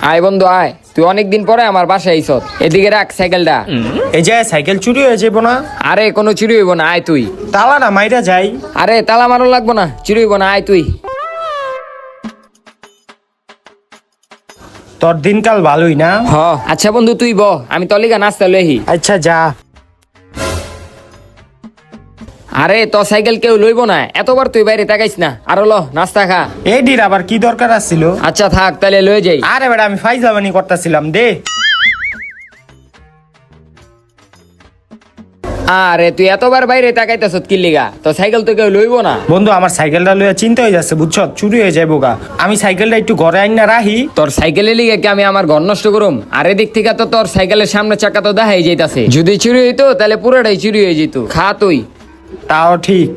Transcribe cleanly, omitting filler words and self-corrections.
আয় বন্ধু আয়, তুই অনেকদিন পরে আমার বাসায় আইছত। এদিকে রাখ সাইকেলটা। এই যে সাইকেল চুরি হয়ে যাবো না? আরে কোনো চুরি হইব না, আয় তুই। তালা না মাইরা যাই। আরে তালা মারো লাগবো না, চুরি হইব না, আয় তুই। তোর দিনকাল ভালোই না? হ আচ্ছা বন্ধু তুই ব, আমি তলিকা নাস্তা লইহি। আচ্ছা যা। আরে তোর সাইকেল কেউ লইব না, এতবার তুই বাইরে তাকাইস না। আরো ল নাস্তা খা। এডির আবার কি দরকার আছিল? আচ্ছা থাক তাহলে লয়ে যাই। আরে বেটা আমি ফাইজলামানি করতেছিলাম, দে। আরে তুই এতবার বাইরে তাকাইতেছ কি লিগা? তোর সাইকেল তো কেউ লইব না। বন্ধু আমার সাইকেলটা লইয়া চিন্তা হয়ে যাচ্ছে, বুঝছ? চুরি হয়ে যাবো গা। আমি সাইকেলটা একটু ঘরে আইন না রাহি। তোর সাইকেলের লিগে কি আমি আমার ঘর নষ্ট করুম? আর এদিক থেকে তো তোর সাইকেলের সামনে চাকা তো দেখাই যাইতাছে। যদি চুরি হইতো তাহলে পুরোটাই চুরি হয়ে যেত। খা তুই। তাও ঠিক।